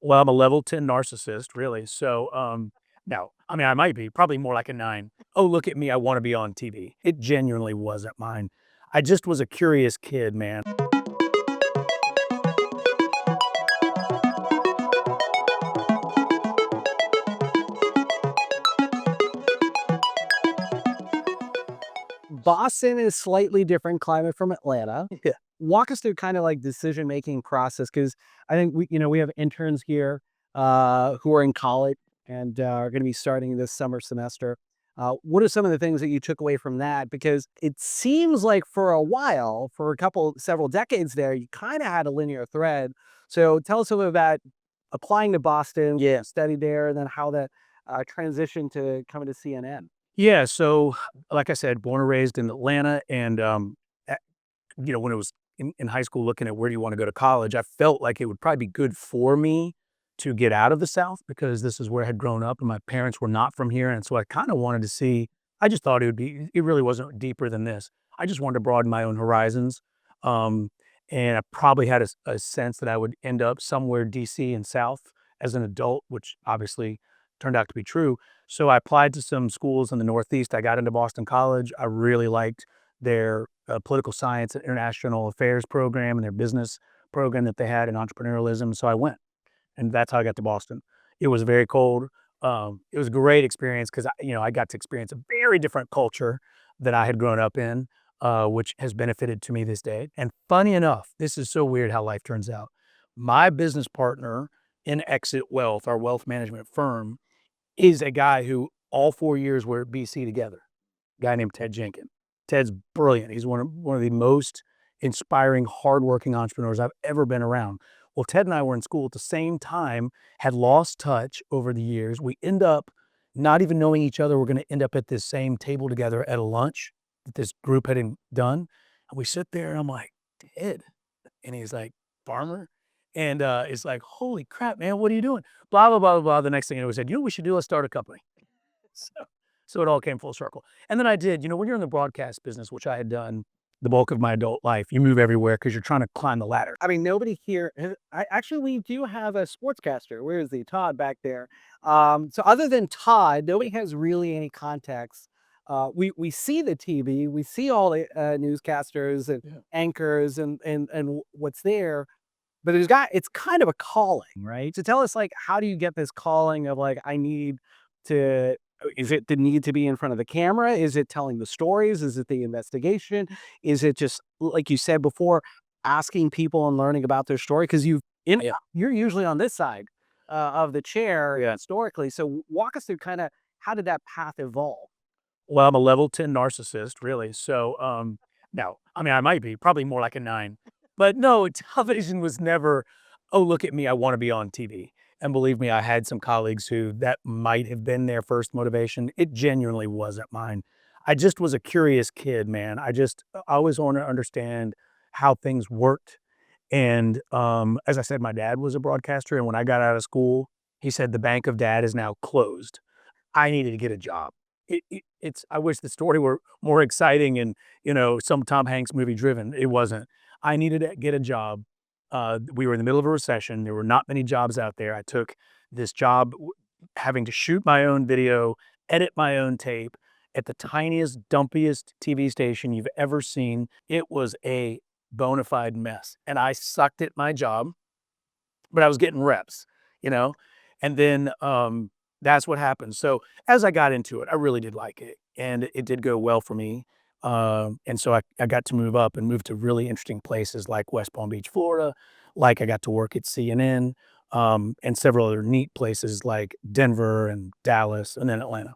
Well, I'm a level 10 narcissist, really. So, no, I mean, I might be probably more like a 9. Oh, look at me. I want to be on TV. It genuinely wasn't mine. I just was a curious kid, man. Boston is slightly different climate from Atlanta. Yeah. Walk us through kind of like decision-making process because I think we have interns here who are in college and are going to be starting this summer semester. What are some of the things that you took away from that? Because it seems like for a while, for several decades there, you kind of had a linear thread. So tell us a little about applying to Boston, Yeah. studied there, and then how that transitioned to coming to CNN. Yeah. So, like I said, born and raised in Atlanta. And, when it was in high school looking at where do you want to go to college, I felt like it would probably be good for me to get out of the South because this is where I had grown up and my parents were not from here. And so I kind of wanted to see, I just thought it really wasn't deeper than this. I just wanted to broaden my own horizons. Um, and I probably had a sense that I would end up somewhere DC and South as an adult, which obviously turned out to be true. So I applied to some schools in the Northeast. I got into Boston College. I really liked their political science and international affairs program and their business program that they had in entrepreneurialism. So I went, and that's how I got to Boston. It was very cold. It was a great experience because I got to experience a very different culture that I had grown up in, which has benefited to me this day. And funny enough, this is so weird how life turns out. My business partner in Exit Wealth, our wealth management firm, is a guy who all 4 years were at BC together, a guy named Ted Jenkins. Ted's brilliant. He's one of the most inspiring, hardworking entrepreneurs I've ever been around. Well, Ted and I were in school at the same time, had lost touch over the years. We end up not even knowing each other. We're going to end up at this same table together at a lunch that this group had done. And we sit there and I'm like, Ted. And he's like, farmer? And it's like, holy crap, man, what are you doing? Blah, blah, blah, blah, blah. The next thing we said, you know what we should do? Let's start a company. So, so it all came full circle. And then I did, when you're in the broadcast business, which I had done the bulk of my adult life, you move everywhere because you're trying to climb the ladder. I mean, nobody here. Actually, we do have a sportscaster. Where is he? Todd back there. So other than Todd, nobody has really any context. We see the TV, we see all the newscasters and Yeah. anchors and what's there, but it's kind of a calling, right? So tell us, like, how do you get this calling of like, I need to, is it the need to be in front of the camera? Is it telling the stories? Is it the investigation? Is it just, like you said before, asking people and learning about their story? Because Yeah. you're usually on this side of the chair Yeah. historically. So walk us through kind of how did that path evolve? Well, I'm a level 10 narcissist, really. So, no, I mean, I might be probably more like a 9, but no, television was never, oh, look at me. I want to be on TV. And believe me, I had some colleagues who that might have been their first motivation. It genuinely wasn't mine. I just was a curious kid, man. I always wanted to understand how things worked. And as I said, my dad was a broadcaster. And when I got out of school, he said, the bank of dad is now closed. I needed to get a job. It's I wish the story were more exciting and, some Tom Hanks movie driven. It wasn't. I needed to get a job. We were in the middle of a recession. There were not many jobs out there. I took this job having to shoot my own video, edit my own tape at the tiniest, dumpiest TV station you've ever seen. It was a bona fide mess. And I sucked at my job, but I was getting reps, you know? And then that's what happened. So as I got into it, I really did like it. And it did go well for me. And so I got to move up and move to really interesting places like West Palm Beach, Florida. Like I got to work at CNN and several other neat places like Denver and Dallas and then Atlanta.